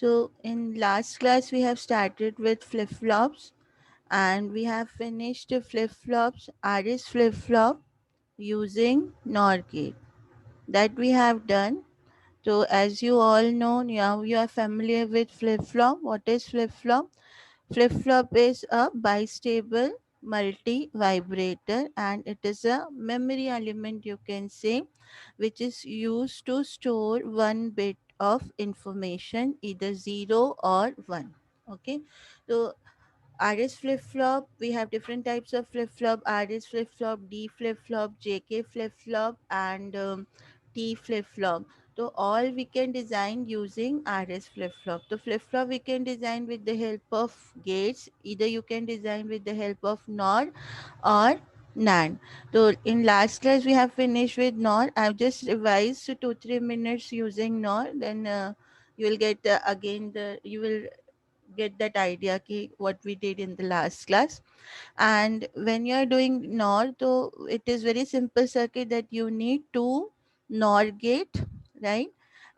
So in last class we have started with flip-flops and we have finished the flip-flops, RS flip-flop using NOR gate. That we have done. So as you all know, now you are familiar with flip-flop. What is flip-flop? Flip-flop is a bistable multi-vibrator and it is a memory element, you can say, which is used to store one bit of information, either 0 or 1. Okay, so RS flip flop, we have different types of flip flop: RS flip flop, D flip flop, JK flip flop, and T flip flop. So all we can design using RS flip flop. The flip flop we can design with the help of gates. Either you can design with the help of NOR or NAND. So in last class we have finished with NOR. I've just revised to 2-3 minutes using NOR. Then you will get again the you will get that idea ki what we did in the last class. And when you are doing NOR, so it is very simple circuit that you need two NOR gate, right?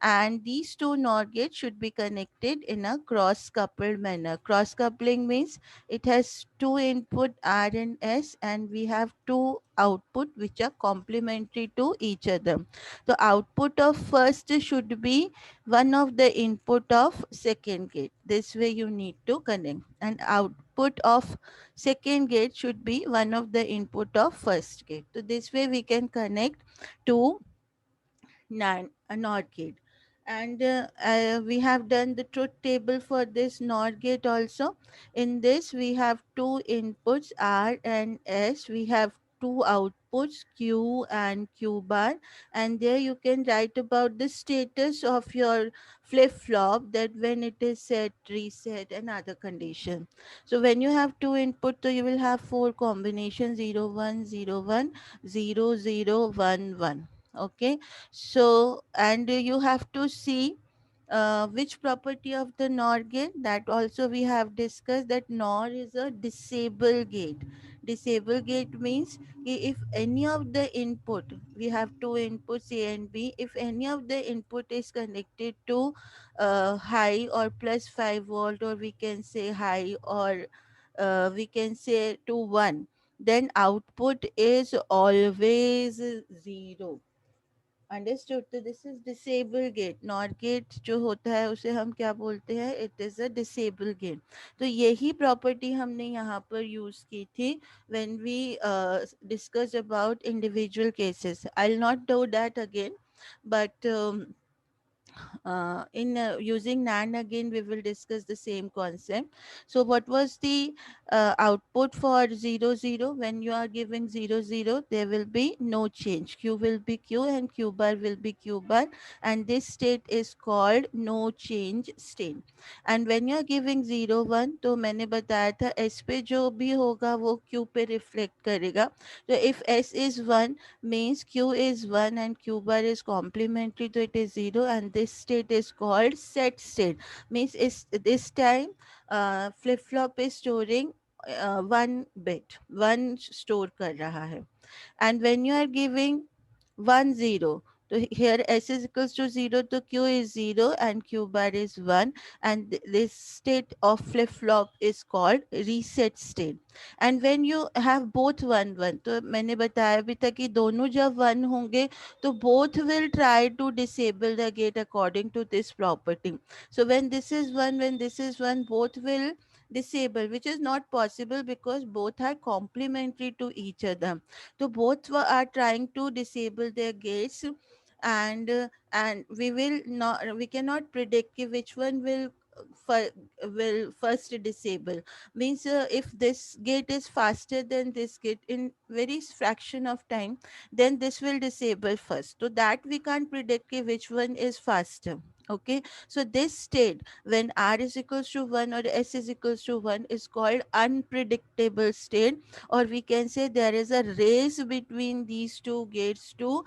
And these two NOR gates should be connected in a cross coupled manner. Cross coupling means it has two input R and S, and we have two output which are complementary to each other. The output of first should be one of the input of second gate. This way you need to connect, and output of second gate should be one of the input of first gate. So this way we can connect to NOR gate. And we have done the truth table for this NOR gate also. In this we have two inputs R and S. We have two outputs Q and Q bar, and there you can write about the status of your flip flop, that when it is set, reset, and other condition. So when you have two input, so you will have four combinations: 0 1 0 1, 0 0 1 1. Okay, so and you have to see which property of the NOR gate, that also we have discussed, that NOR is a disable gate. Disable gate means if any of the input, we have two inputs A and B, if any of the input is connected to high or plus 5 volt, or we can say high, or we can say to 1, then output is always 0. Understood. तो this is disable gate. Not gate जो होता है उसे हम क्या बोलते हैं? It is a disable gate. तो यही प्रॉपर्टी हमने यहाँ पर यूज़ की थी when we discuss about individual cases. I will not do that again, but in using NAND again we will discuss the same concept. So what was the output for 0 0? When you are giving 0 0, there will be no change. Q will be Q and Q bar will be Q bar, and this state is called no change state. And when you are giving 0 1, तो मैंने बताया था S पे जो भी होगा वो Q पे reflect करेगा. So if S is 1 means Q is 1 and Q bar is complementary, so it is 0, and this state is called set state. Means is this time flip flop is storing one bit, one store कर रहा है. And when you are giving 1 0, so here S is equals to 0, so Q is 0 and Q bar is 1, and this state of flip flop is called reset state. And when you have both 1 1, तो मैंने बताया भी था कि दोनों जब 1 होंगे तो both will try to disable the gate according to this property. So when this is 1, when this is 1, both will disable, which is not possible because both are complementary to each other. So both are trying to disable their gates, and we cannot predict ki which one will first disable. Means if this gate is faster than this gate in very fraction of time, then this will disable first. So that we can't predict ki which one is faster. Okay, so this state when R is equals to 1 or S is equals to 1 is called unpredictable state, or we can say there is a race between these two gates to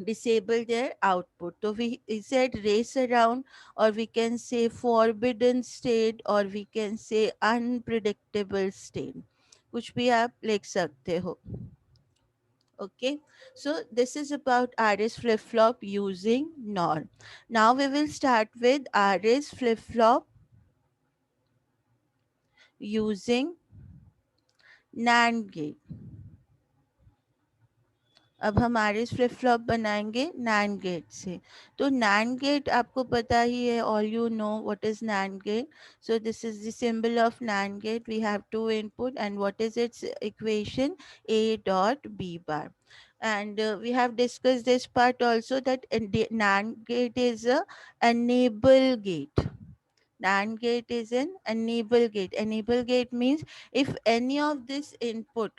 disable their output. So we said race around, or we can say forbidden state, or we can say unpredictable state. कुछ भी आप लिख सकते हो. Okay, so this is about RS flip flop using NOR. Now we will start with RS flip flop using NAND gate. अब हम R flip flop बनाएंगे NAND gate से. तो नैंड गेट आपको पता ही है, all you know what is NAND gate. So this is the symbol of NAND gate. We have two input and what is its equation, a dot b bar. And we have discussed this part also, that NAND gate is a enable gate. NAND gate is an enable gate. Enable gate means if any of this input,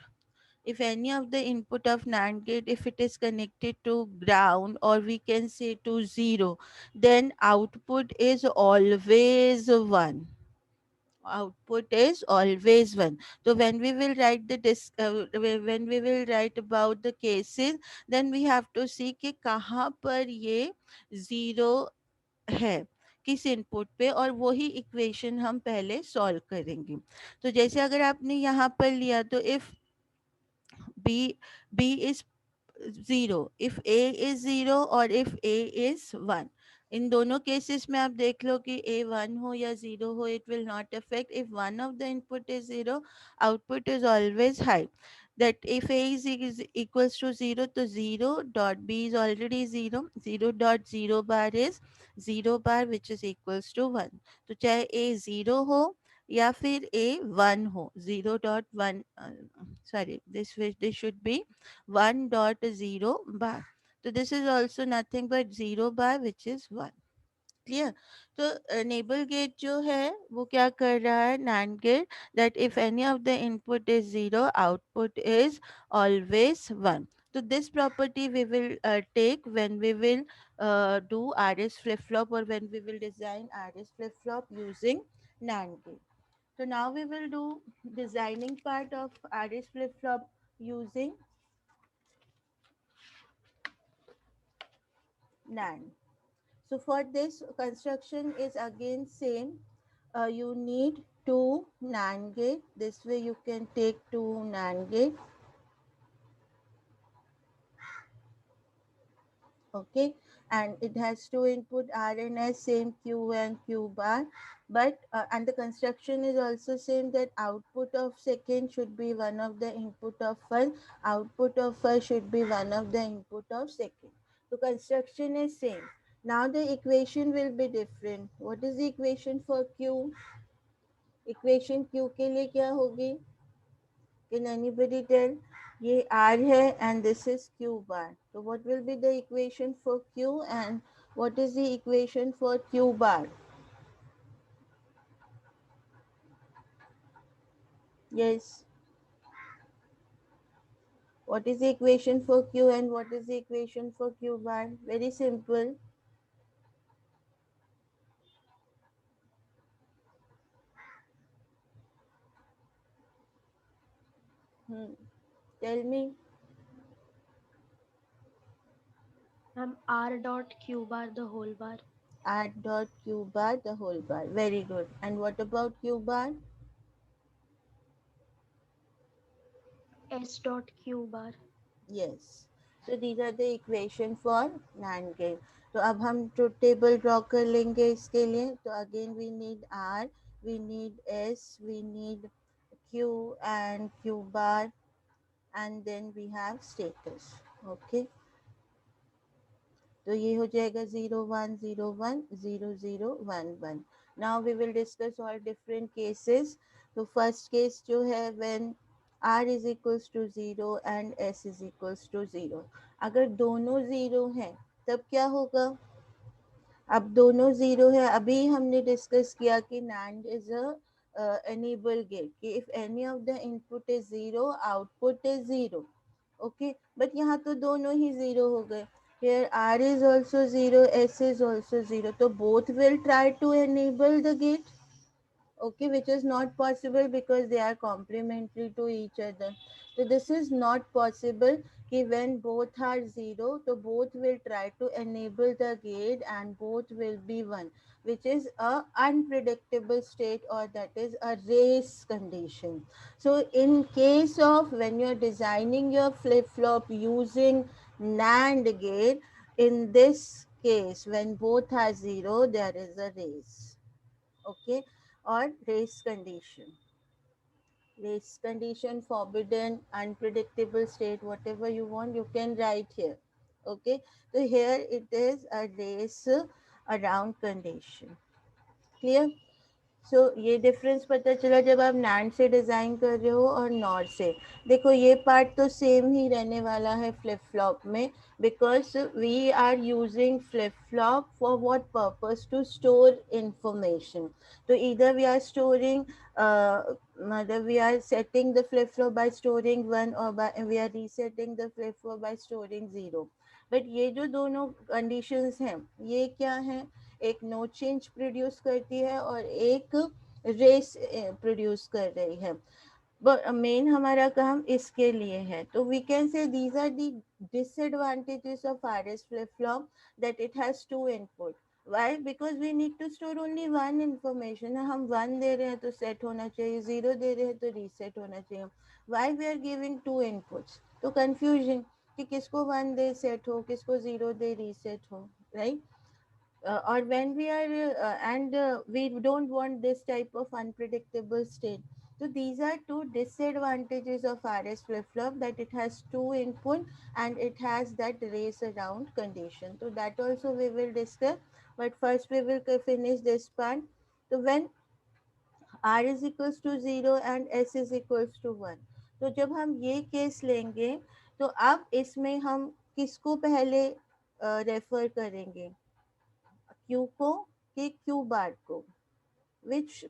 if any of the input of NAND gate, if it is connected to ground, or we can say to 0, then output is always 1. Output is always 1. So when we will write the when we will write about the cases, then we have to see कि कहाँ पर ये 0 है, किस input पे, और वही equation हम पहले सॉल्व करेंगे. तो जैसे अगर आपने यहाँ पर लिया, तो if b is 0, if a is 0 और if a is 1, इन दोनों केसेस में आप देख लो कि a 1 हो या 0 हो, it will not affect. If one of the input is 0, output is always high. That if a is equals to 0, तो 0 dot b is already 0, 0 dot 0 bar is 0 bar, which is equals to 1. तो चाहे a 0 हो या फिर a 1 हो, 0 dot 1, sorry, this should be 1 dot 0 bar. So this is also nothing but 0 bar, which is 1. क्लियर. तो enable gate जो है वो क्या कर रहा है, NAND gate, that if any of the input is 0, output is always 1. So this property we will take when we will do RS flip flop, or when we will design RS flip flop using NAND gate. So now we will do designing part of RS flip flop using NAND. So for this construction is again same. You need two NAND gate. This way you can take two NAND gate. Okay, and it has two input RNS, same Q and Q bar. But and the construction is also same, that output of second should be one of the input of first, output of first should be one of the input of second. So construction is same. Now the equation will be different. What is the equation for Q? Equation Q के लिए क्या होगी? Can anybody tell? ये R है and this is Q bar. So what will be the equation for Q, and what is the equation for Q bar? Yes. What is the equation for Q and what is the equation for Q bar? Very simple. Hmm. Tell me. R dot Q bar the whole bar. R dot Q bar the whole bar. Very good. And what about Q bar? S dot Q bar. Yes. So these are the equation for NAND gate. तो अब हम truth table draw कर लेंगे इसके लिए. तो again we need R, we need S, we need Q and Q bar, and then we have status. Okay. तो ये हो जाएगा 0 1 0 1 0 0 1 1. Now we will discuss all different cases. तो फर्स्ट केस जो है, when r is equals to 0 and s is equals to 0. अगर दोनों 0 हैं तब क्या होगा? अब दोनों 0 है. अभी हमने डिस्कस किया कि NAND is a enable gate, कि if any of the input is 0, output is 0. Okay, but यहाँ तो दोनों ही 0 हो गए. Here R is also 0, S is also 0. So both will try to enable the gate. Okay, which is not possible because they are complementary to each other. So this is not possible कि when both are zero, so both will try to enable the gate and both will be one, which is a unpredictable state, or that is a race condition. So in case of when you're designing your flip flop using NAND gate, in this case when both are zero, there is a race. Okay, or race condition, forbidden, unpredictable state, whatever you want, you can write here. Okay, so here it is a race around condition. Clear? सो ये difference पता चला जब आप NAND से design कर रहे हो और नॉर से. देखो ये पार्ट तो सेम ही रहने वाला है फ्लिप फ्लॉप में, because we are using flip flop for what purpose, to store information. तो इधर वी आर स्टोरिंग, मतलब we are setting the flip flop by storing one, और we are resetting the flip flop by storing zero. But ये जो दोनों conditions हैं, ये क्या हैं? एक नो चेंज प्रोड्यूस करती है और एक रेस प्रोड्यूस कर रही है. मेन हमारा काम इसके लिए है. तो we can say these are the disadvantages of RS flip flop, that it has two input. Why? Because we need to store only one information. हम वन दे रहे हैं तो सेट होना चाहिए, जीरो दे रहे हैं तो रीसेट होना चाहिए. Why we are giving two inputs? तो कंफ्यूजन कि किसको वन दे सेट हो, किसको जीरो दे रीसेट हो, right? Or when we are and we don't want this type of unpredictable state. So these are two disadvantages of RS flip flop, that it has two input and it has that race around condition. So that also we will discuss, but first we will finish this part. So when R is equals to 0 and S is equals to 1, तो जब हम ये case लेंगे, तो अब इसमें हम किसको पहले रेफर करेंगे? क्यू को कि क्यू बार को? विच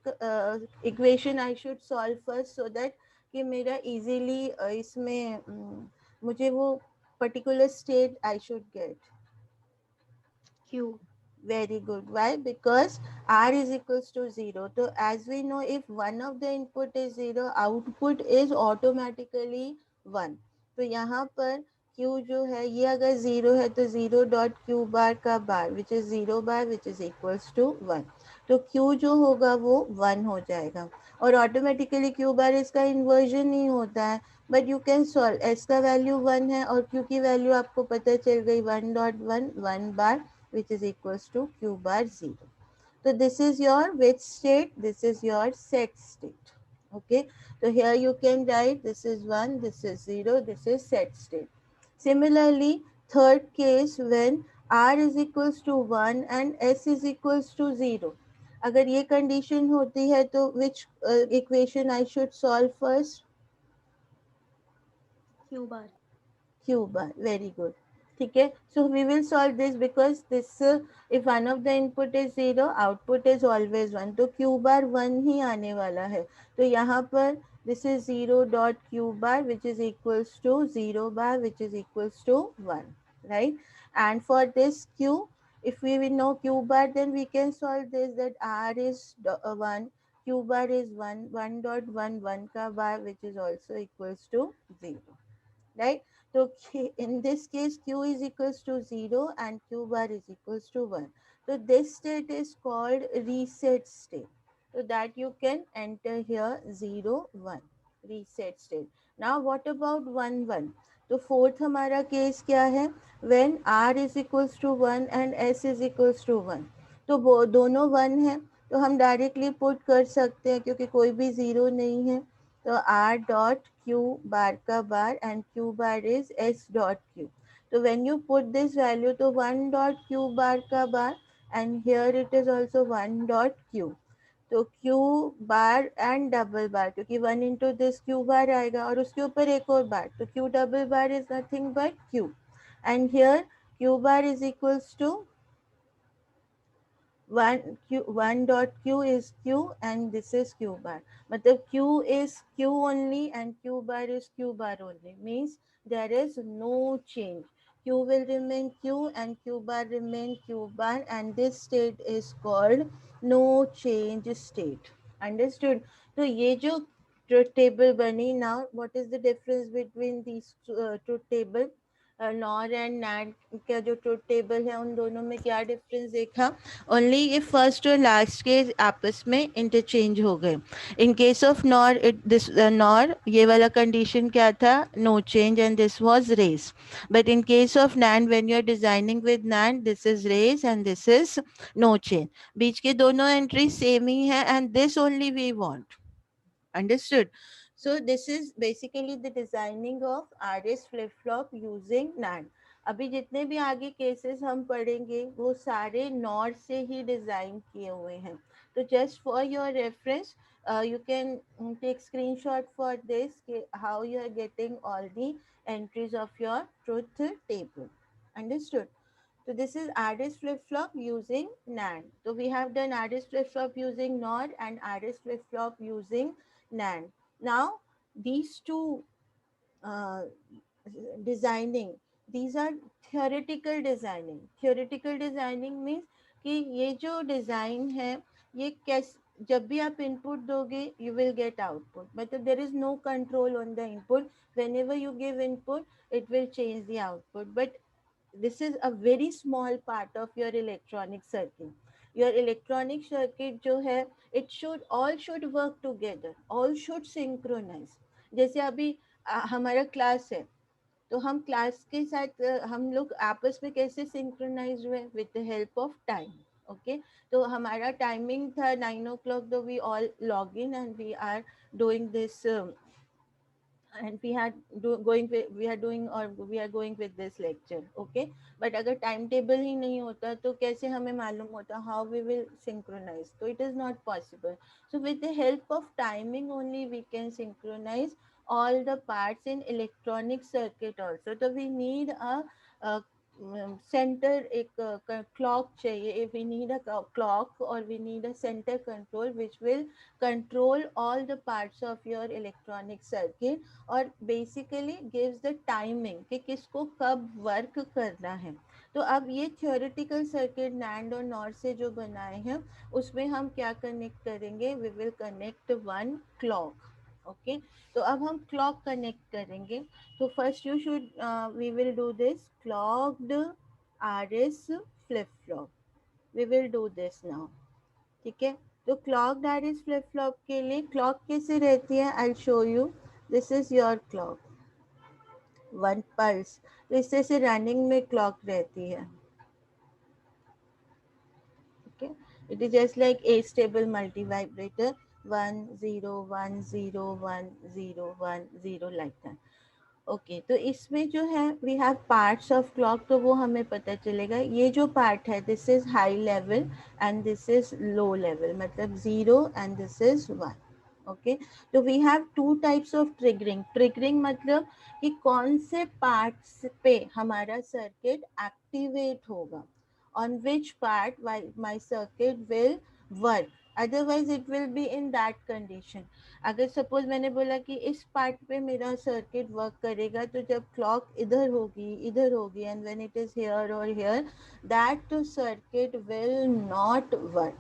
equation I should solve first, so that कि मेरा इजीली इसमें मुझे वो particular state I should get. Q. Very good. Why? Because R is equals to 0. So as we know, if one of the input is 0, output is automatically 1. तो यहाँ पर Q जो है, ये अगर 0 है तो 0 डॉट Q बार का bar, which is 0 bar, which is equals to 1. तो Q जो होगा वो 1 हो जाएगा, और ऑटोमेटिकली Q बार इसका इन्वर्जन नहीं होता है. But you can solve. S का वैल्यू 1 है और Q की वैल्यू आपको पता चल गई 1.1, 1 बार, which is equals to q bar 0. So this is your which state? This is your set state. Okay. So here you can write this is 1, this is 0, this is set state. Similarly, third case when r is equals to 1 and s is equals to 0. अगर ये condition होती है तो which equation I should solve first? Q bar. Q bar. Very good. ठीक है. So we will solve this because this, if one of the input is zero, output is always one, तो Q bar one ही आने वाला है. तो यहाँ पर this is zero dot Q bar which is equals to zero bar which is equals to one, right? And for this Q, if we will know q bar, then we can solve this, that r is 1, q bar is 1, 1 dot 1 1 ka bar, which is also equals to 0, right? So in this case, q is equals to 0 and q bar is equals to 1. So this state is called reset state. So that you can enter here 0 1, reset state. Now what about 1 1? तो fourth हमारा case क्या है? When r is equals to 1 and s is equals to 1. तो वो दोनों 1 है, तो हम डायरेक्टली पुट कर सकते हैं क्योंकि कोई भी ज़ीरो नहीं है. तो r dot q bar का bar and q bar is s dot q. So when you put this value, to 1 dot q bar का bar, and here it is also 1 dot q. तो q bar and double बार, क्योंकि 1 into this q बार आएगा और उसके ऊपर एक और bar, तो q double bar is nothing but q. And here q bar is equals to 1 dot q is q and this is q bar. मतलब q is q only and q bar is q bar only, means there is no change. q will remain q and q bar remain q bar, and this state is called no change state. Understood? तो ये जो truth table bani. Now what is the difference between these truth table? Nor and NAND का जो truth table है उन दोनों में क्या डिफरेंस देखा? ओनली ये फर्स्ट और लास्ट के आपस में इंटरचेंज हो गए. In case of NOR it this NOR ये वाला कंडीशन क्या था? No change and this was race. But in case of NAND when you are designing with NAND this is race and this is no change. बीच के दोनों entry same ही है and this only we want. Understood? So this is basically the designing of RS flip flop using NAND. अभी जितने भी आगे cases हम पढ़ेंगे वो सारे नॉर से ही डिजाइन किए हुए हैं. तो just for your reference you can take screenshot for this how you are getting all the entries of your truth table. Understood? So this is address flip-flop using NAND. So we have done address flip-flop using NOR and address flip-flop using NAND. Now these two uh, designing, these are theoretical designing. Theoretical designing means कि ये जो design है ये कैस जब भी आप input दोगे you will get output. मतलब there is no control on the input. Whenever you give input it will change the output. But this is a very small part of your electronic circuit. Your electronic circuit जो है it should all should work together, all should synchronize. जैसे अभी हमारा class है तो हम class के साथ हम लोग आपस में कैसे सिंक्रोनाइज हुए? With the help of time. Okay, तो हमारा टाइमिंग था 9 o'clock. तो we all log in and we are doing this and we had going with, we are doing or we are going with this lecture. Okay, but अगर time table ही नहीं होता तो कैसे हमें मालूम होता how we will synchronize? So it is not possible. So with the help of timing only we can synchronize all the parts in electronic circuit also. So we need a centre एक clock चाहिए. if we need a clock or we need a center control which will control all the parts of your electronic circuit और basically gives the timing कि किसको कब work करना है. तो अब ये थियोरेटिकल सर्किट नैंड और नॉर से जो बनाए हैं उसमें हम क्या कनेक्ट करेंगे? We will connect one clock. Okay, तो अब हम क्लॉक कनेक्ट करेंगे. तो first you should we will do this clocked R S flip flop. We will do this now. ठीक है, तो clock R S flip flop के लिए क्लॉक कैसे रहती है? I show you. This is your clock, one pulse. तो इससे से रनिंग में क्लॉक रहती है. Okay, it is just like astable multivibrator 1 0 1 0 1 0 1 0 like that. Okay, तो इसमें जो है we have parts of clock. तो वो हमें पता चलेगा. ये जो पार्ट है this is high level and this is low level. मतलब 0 एंड दिस इज 1. ओके, तो we have two types of triggering. Triggering मतलब कि कौन से पार्ट्स पे हमारा सर्किट एक्टिवेट होगा, on which part my circuit will work, otherwise it will be in that condition. अगर सपोज मैंने बोला कि इस पार्ट पे मेरा सर्किट वर्क करेगा तो जब क्लॉक इधर होगी and when it is here और here that circuit will not work.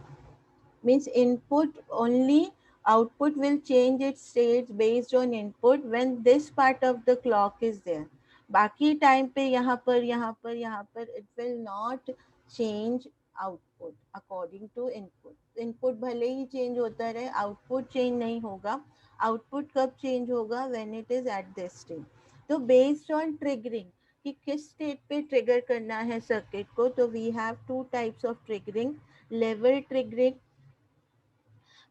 Means input only, output will change its states based on input when this part of the clock is there. बाकी time पे यहाँ पर it will not change output according to input. input भले ही change होता रहे, output change नहीं होगा. output कब change होगा? when it is at this state. तो based on triggering कि किस स्टेट पे ट्रिगर करना है सर्किट को, तो we have two types of triggering. Level triggering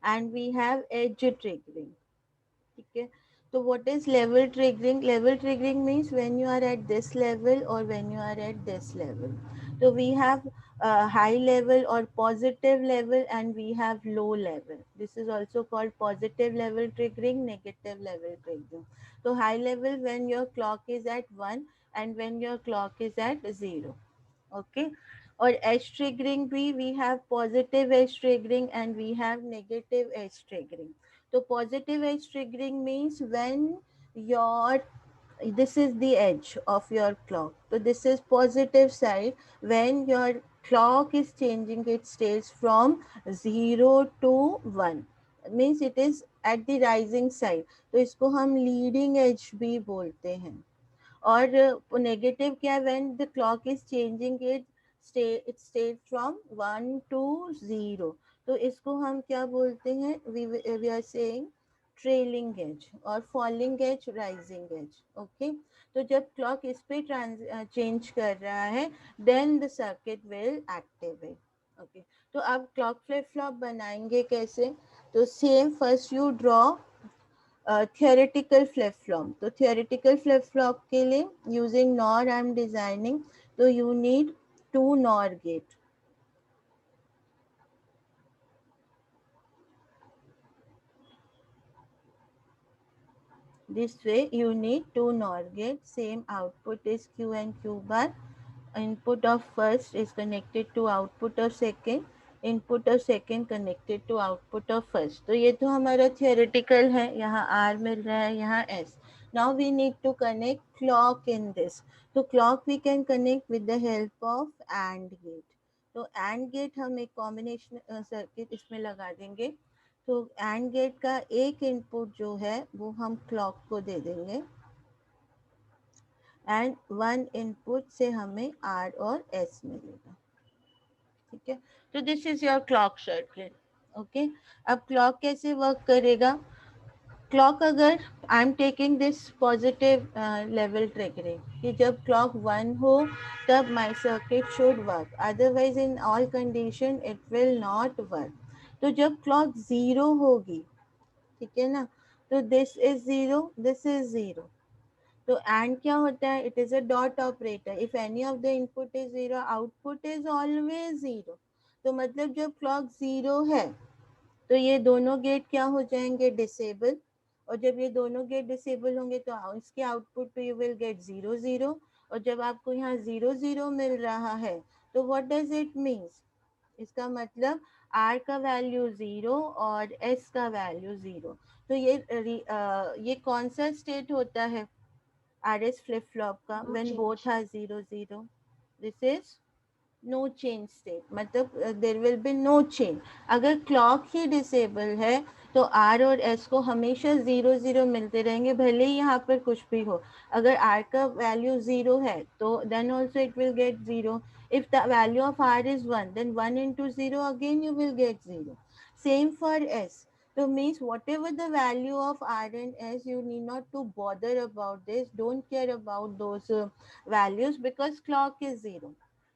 and we have edge triggering. ठीक है, तो what is level triggering? Level triggering means when you are at this level or when you are at this level. So we have high level or positive level and we have low level. This is also called positive level triggering, negative level triggering. So high level when your clock is at 1 and when your clock is at 0. Okay, or edge triggering भी we have positive edge triggering and we have negative edge triggering. So positive edge triggering means when your this is the edge of your clock, so this is positive side when your clock is changing its states from 0 to 1. Means it is at the rising side, तो इसको हम leading edge भी बोलते हैं। और negative क्या, when the clock is changing it state from 1 to 0, तो इसको हम क्या बोलते हैं, we are saying trailing edge, और falling edge rising edge. Okay, तो जब क्लॉक इस पे चेंज कर रहा है, then the circuit will activate. Okay, तो अब क्लॉक फ्लिप फ्लॉप बनाएंगे कैसे, तो same first you draw theoretical flip flop, तो theoretical flip flop के लिए using NOR I am designing, तो you need two NOR gate। This way you need two NOR gate, same output is Q and Q bar, input of first is connected to output of second, input और second connected to output of first. तो ये तो हमारा theoretical है, यहाँ are मिल रहा है, यहाँ S. Now we need to connect clock in this, तो clock we can connect with the help of AND gate. तो एंड गेट हम एक कॉम्बिनेशन सर्किट इसमें लगा देंगे। तो एंड गेट का एक इनपुट जो है वो हम क्लॉक को दे देंगे, एंड वन इनपुट से हमें आर और एस मिलेगा। ठीक है, तो this is your clock circuit. Okay, अब क्लॉक कैसे वर्क करेगा, क्लॉक अगर I am taking this positive level triggering, कि जब क्लॉक 1 हो तब my circuit should work, otherwise in all condition it will not work. तो जब क्लॉक 0 होगी, ठीक है ना, तो दिस इज 0, दिस इज 0। तो एंड क्या होता है, it is a dot operator, if any of the input is 0 output is always 0। तो मतलब जब क्लॉक 0 है तो ये दोनों गेट क्या हो जाएंगे, डिसेबल। और जब ये दोनों गेट डिसेबल होंगे तो इसके आउटपुट पे यू विल गेट 0 0। और जब आपको यहाँ 0 0 मिल रहा है, तो व्हाट डज इट मीन्स, इसका मतलब आर का वैल्यू 0 और एस का वैल्यू 0। तो ये कौन सा स्टेट होता है आर एस फ्लिप फ्लॉप का, No when both change. Are 0 0, this is no change state, मतलब there will be no change. अगर क्लॉक ही डिसेबल है तो आर और एस को हमेशा 0 0 मिलते रहेंगे, भले ही यहाँ पर कुछ भी हो। अगर आर का वैल्यू 0 है तो then also it will get 0। If the value of R is 1, then 1 into 0 again you will get 0। Same for S, so means whatever the value of R and S, you need not to bother about this, don't care about those values, because clock is 0।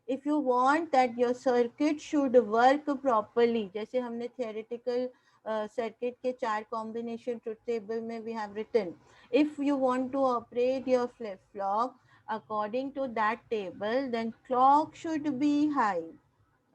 if you want that your circuit should work properly, जैसे हमने theoretical circuit के 4 combination truth table में we have written, if you want to operate your flip flop according to that table, then clock should be high।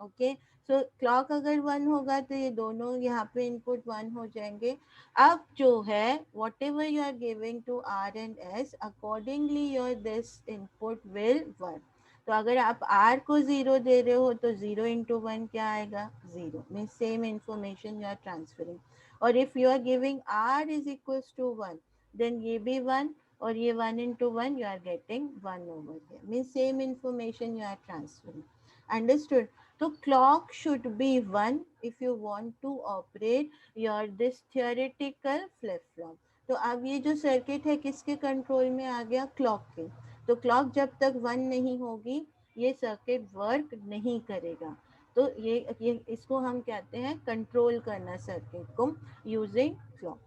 Okay, so clock अगर 1 होगा तो ये दोनों यहाँ पे इनपुट 1 हो जाएंगे। अब जो है whatever you are giving to R and S, accordingly your this input will work. तो अगर आप आर को 0 दे रहे हो तो 0 into 1 क्या आएगा, 0, mean same information you are transferring. और if you are giving R is equals to 1, देन ये भी 1, और ये 1 into 1 you are getting 1 over here, means same information you are transferring। Understood? So clock should be 1 if you want to operate your this theoretical flip flop। तो अब ये जो circuit है किसके कंट्रोल में आ गया, क्लॉक के। तो क्लॉक जब तक 1 नहीं होगी ये सर्किट वर्क नहीं करेगा। तो ये इसको हम कहते हैं कंट्रोल करना सर्किट को यूजिंग क्लॉक।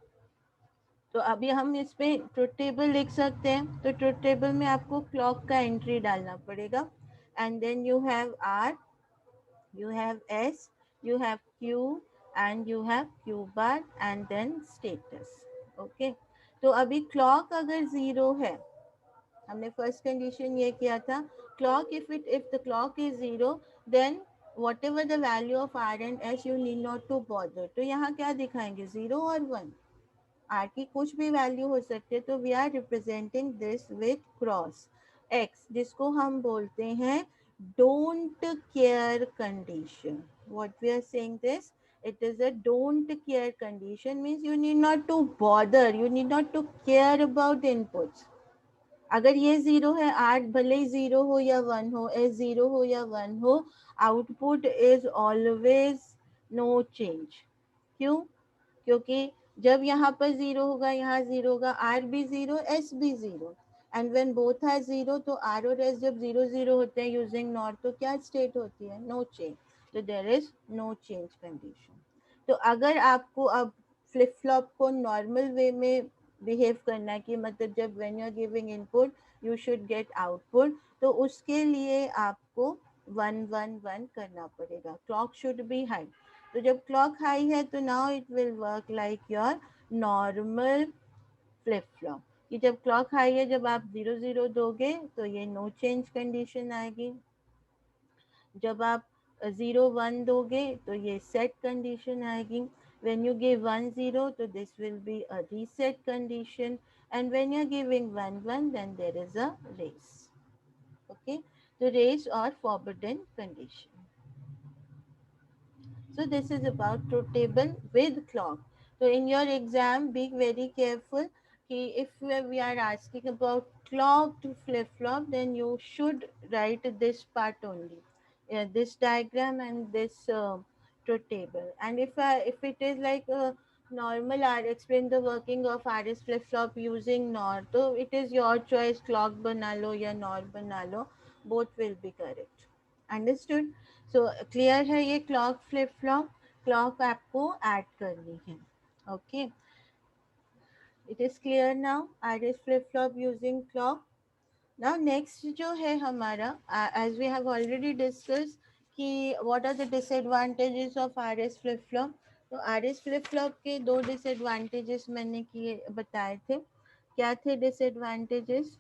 तो अभी हम इस पे ट्रुथ टेबल लिख सकते हैं। तो ट्रुथ टेबल में आपको क्लॉक का एंट्री डालना पड़ेगा, and then you have R, you have S, you have Q, and you have Q bar, and then status। Okay, तो अभी क्लॉक अगर 0 है, हमने फर्स्ट कंडीशन ये किया था, clock if the clock is 0, then whatever the value of R and S you need not to bother। तो यहाँ क्या दिखाएंगे, 0 और 1, आर की कुछ भी वैल्यू हो सकती है। तो we are representing this with cross X, जिसको हम बोलते हैं don't care condition. What we are saying this, it is a don't care condition, means you need not to bother, you need not to care about the inputs। अगर ये 0 है, are भले ही 0 हो या 1 हो, एस 0 हो या 1 हो, output is always no change. क्यों, क्योंकि जब यहाँ पर जीरो होगा, यहाँ जीरो होगा, आर भी जीरो, एस भी zero, and when both are zero, तो आर और एस जब जीरो जीरो होते हैं यूजिंग नॉट, तो क्या स्टेट होती है? No change. तो there is no change condition. तो अगर आपको अब फ्लिप फ्लॉप को नॉर्मल वे में बिहेव करना है, कि मतलब जब when you are giving input you should get output, तो उसके लिए आपको 1 1 1 करना पड़ेगा। Clock should be high. तो जब क्लॉक हाई है तो now it will work like your normal flip flop. कि जब क्लॉक हाई है, जब आप जीरो जीरो दोगे तो ये नो चेंज कंडीशन आएगी। जब आप जीरो वन दोगे तो ये सेट कंडीशन आएगी। when you give 1 0, तो this will be a reset condition, and when you're giving 1 1, then there is a race. Okay, the race or forbidden condition. So this is about truth table with clock. So in your exam, be very careful. If we are asking about clock to flip flop, then you should write this part only, this diagram and this truth table. And if it is like a normal, I explain the working of RS flip flop using NOR. So it is your choice. Clock bana lo ya NOR bana lo, both will be correct. Understood? So clear है ये clock flip flop? Clock आपको add करनी है। Okay, it is clear now, R is flip flop using clock. Now next जो है हमारा, as we have already discuss कि what are the disadvantages of R S flip flop. तो R S flip flop के दो disadvantages मैंने किए बताए थे। क्या थे डिसएडवांटेजेस?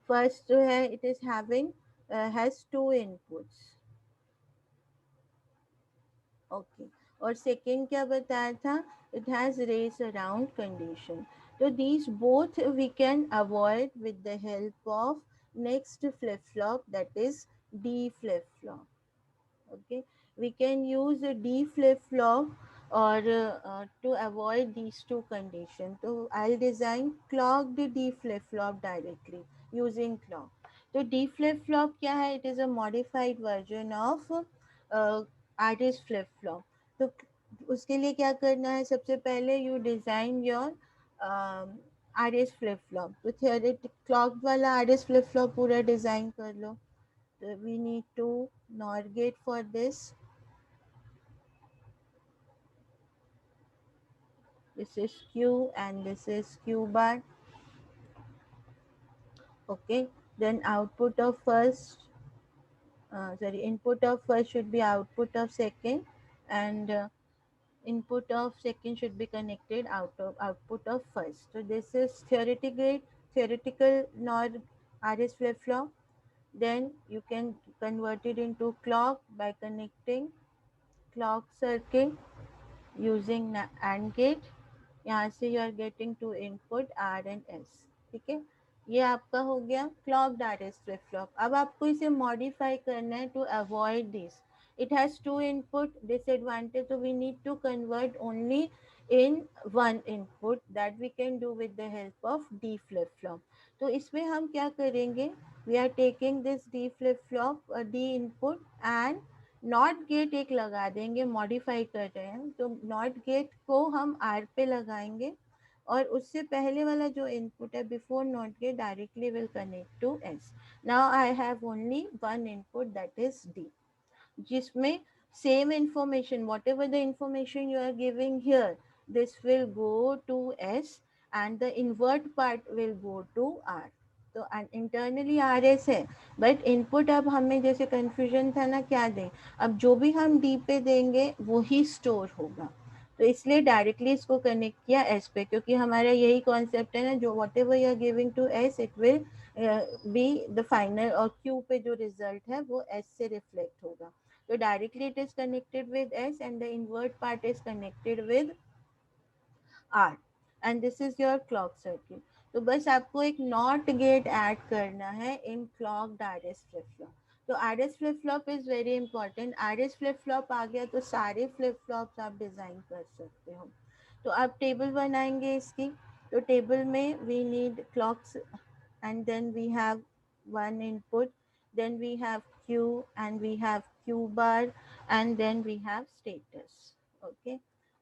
फर्स्ट जो है, it is having has two inputs. Okay, और सेकेंड क्या बताया था? It has race around condition. तो these both we can avoid with the help of next flip flop, that is D flip flop. okay, we can use a D flip flop or to avoid these two conditions. So I'll design clocked D flip flop directly using clock. तो D flip flop क्या है? It is a modified version of artist flip flop. तो उसके लिए क्या करना है? सबसे पहले you design your artist flip flop. तो theoretic clock वाला artist flip flop पूरा डिजाइन कर लो। we need to NOR gate for this. This is Q and this is Q bar. Okay, then output of first, sorry, input of first should be output of second, and input of second should be connected out of output of first. So this is theoretical NOR RS flip flop. Then you can convert it into clock by connecting clock circuit using AND gate. यहाँ से you are getting two input R and S. ठीक है, ये आपका हो गया clocked R S flip flop. अब आपको इसे मॉडिफाई करना है to avoid this. It has two input, disadvantage, तो we need to convert only in one input, that we can do with the help of D flip flop. तो इसमें हम क्या करेंगे? We are taking this D flip flop, D input, and not gate एक लगा देंगे, modify कर रहे हैं तो नॉट गेट को हम आर पे लगाएंगे, और उससे पहले वाला जो इनपुट है before not gate directly will connect to S. Now I have only one input, that is D, जिसमें same information, whatever the information you are giving here, this will go to S and the invert part will go to R. तो internally R S है, but input अब हमें जैसे confusion था ना, क्या दें? अब जो भी हम डी पे देंगे वो ही स्टोर होगा। तो इसलिए डायरेक्टली इसको कनेक्ट किया एस पे, क्योंकि हमारा यही कॉन्सेप्ट है ना, जो whatever you are giving to S it will be the final, और क्यू पे जो रिजल्ट है वो एस से रिफ्लेक्ट होगा। So directly it is connected with S and the invert part is connected with R, and this is your clock circuit. तो बस आपको एक नॉट गेट ऐड करना है in clocked R S flip flop. तो R S flip flop is very important. R S flip flop आ गया तो सारे फ्लिप फ्लॉप्स आप डिजाइन कर सकते हो। तो आप टेबल बनाएंगे इसकी। तो टेबल में we need clocks, and then we have one input, then we have Q and we have Q bar, and then we have status. Okay,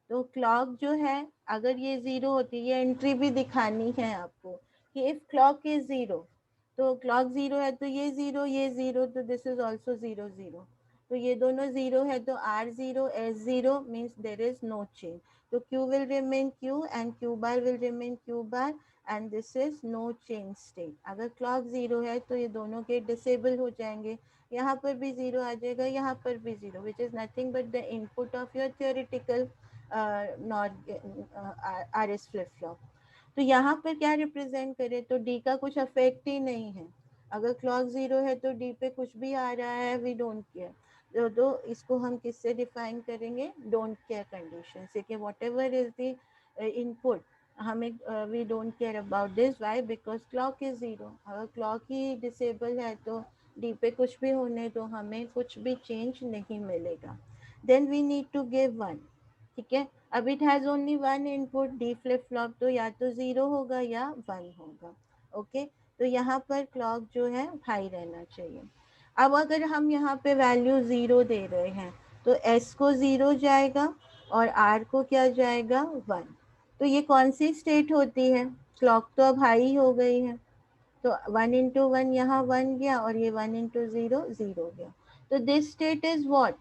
तो क्लॉक जो है, अगर ये ज़ीरो होती है, ये एंट्री भी दिखानी है आपको कि इफ़ क्लॉक इज ज़ीरो, तो क्लॉक ज़ीरो है तो ये ज़ीरो, तो this is also zero zero. तो ये दोनों ज़ीरो है तो R zero S zero means there is no change. तो Q will remain Q and Q bar will remain Q bar and this is no change state. अगर clock zero है तो ये दोनों गेट डिसेबल हो जाएंगे, यहाँ पर भी ज़ीरो आ जाएगा, यहाँ पर भी zero, which is nothing but the input of your theoretical not are S flip flop. तो यहाँ पर क्या रिप्रेजेंट करें, तो डी का कुछ अफेक्ट ही नहीं है। अगर क्लॉक ज़ीरो है तो डी पे कुछ भी आ रहा है, वी डोंट केयर। तो इसको हम किससे डिफाइन करेंगे, डोंट केयर कंडीशन से, कि whatever is the input, हमें we don't care about this, why, because clock is zero. अगर क्लॉक ही डिसेबल है तो डी पे कुछ भी होने तो हमें कुछ भी चेंज नहीं मिलेगा। Then we need to give one. ठीक है, अब it has only one input D flip flop, तो या तो ज़ीरो होगा या वन होगा। ओके, तो यहाँ पर क्लॉक जो है हाई रहना चाहिए। अब अगर हम यहाँ पे वैल्यू ज़ीरो दे रहे हैं तो एस को ज़ीरो जाएगा और आर को क्या जाएगा, वन। तो ये कौन सी स्टेट होती है, क्लॉक तो अब हाई हो गई है, तो वन इंटू वन यहाँ वन गया और ये वन इंटू ज़ीरो ज़ीरो गया। तो this state is what,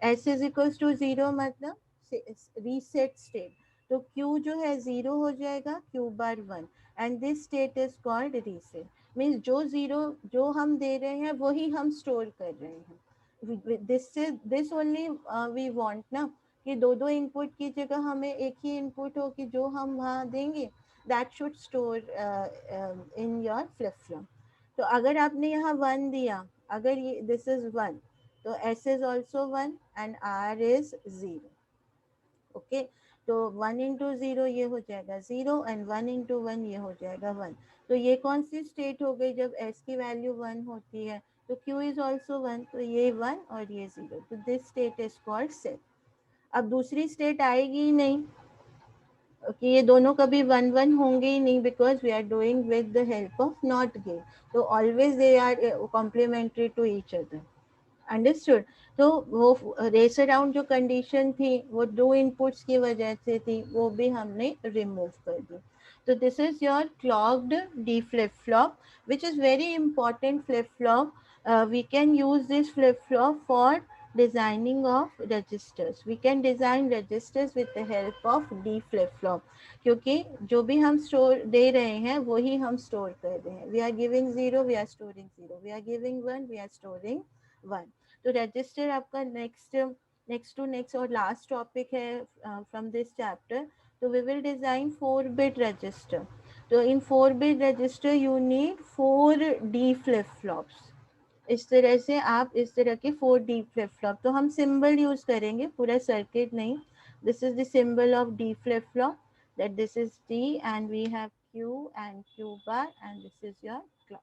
S is equals to zero, मतलब रीसेट स्टेट। तो क्यू जो है ज़ीरो हो जाएगा, Q bar one, and this state is called reset. Means जो ज़ीरो जो हम दे रहे हैं वही हम स्टोर कर रहे हैं। दिस ओनली वी वांट ना, कि दो दो इनपुट की जगह हमें एक ही इनपुट हो कि जो हम वहाँ देंगे that should store in your flip flop। तो अगर आपने यहाँ वन दिया, अगर ये दिस इज वन, तो S is also one and R is zero. Okay, तो वन इंटू ज़ीरो ये हो जाएगा zero and one into one ये हो जाएगा वन। तो ये कौन सी स्टेट हो गई, जब एस की वैल्यू वन होती है तो क्यू इज ऑल्सो वन, तो ये वन और ये ज़ीरो, तो this state is called set. अब दूसरी स्टेट आएगी ही नहीं कि ये दोनों कभी वन वन होंगे ही नहीं, because we are doing with the help of NOT gate, तो always they are complementary to each other. Understood. तो वो रेस अराउंड जो कंडीशन थी वो दो इनपुट्स की वजह से थी, वो भी हमने रिमूव कर दी। तो this is your clogged D flip flop, which is very important flip flop. We can use this flip flop for designing of registers. We can design registers with the help of D flip flop, क्योंकि जो भी हम store दे रहे हैं वही हम store कर रहे हैं। We are giving zero, we are storing zero, we are giving one, we are storing one. तो रजिस्टर आपका नेक्स्ट टू नेक्स्ट और लास्ट टॉपिक है फ्रॉम दिस चैप्टर। तो we will design 4 bit register. तो in 4 bit register you need 4 D flip flops. इस तरह से आप इस तरह के 4 D फ्लिप फ्लॉप, तो हम सिंबल यूज करेंगे, पूरा सर्किट नहीं। This is the symbol of D flip flop, that this is D and we have Q and Q bar and this is your clock.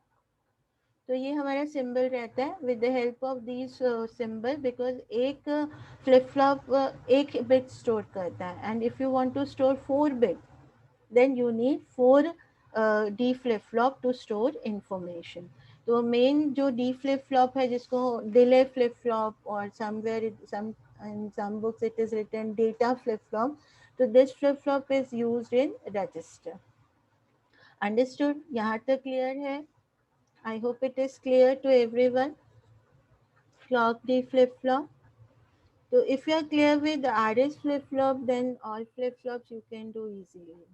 तो ये हमारा सिंबल रहता है with the help of these symbol, because एक flip flop एक bit store करता है, and if you want to store 4 bit then you need 4 D flip flop to store information। तो मेन जो D flip flop है, जिसको delay flip flop और somewhere some in some books it is written data flip flop, तो this flip flop is used in register। Understood, यहाँ तक clear है? I hope it is clear to everyone, clock D flip flop। So if you are clear with the RS flip flop, then all flip flops you can do easily।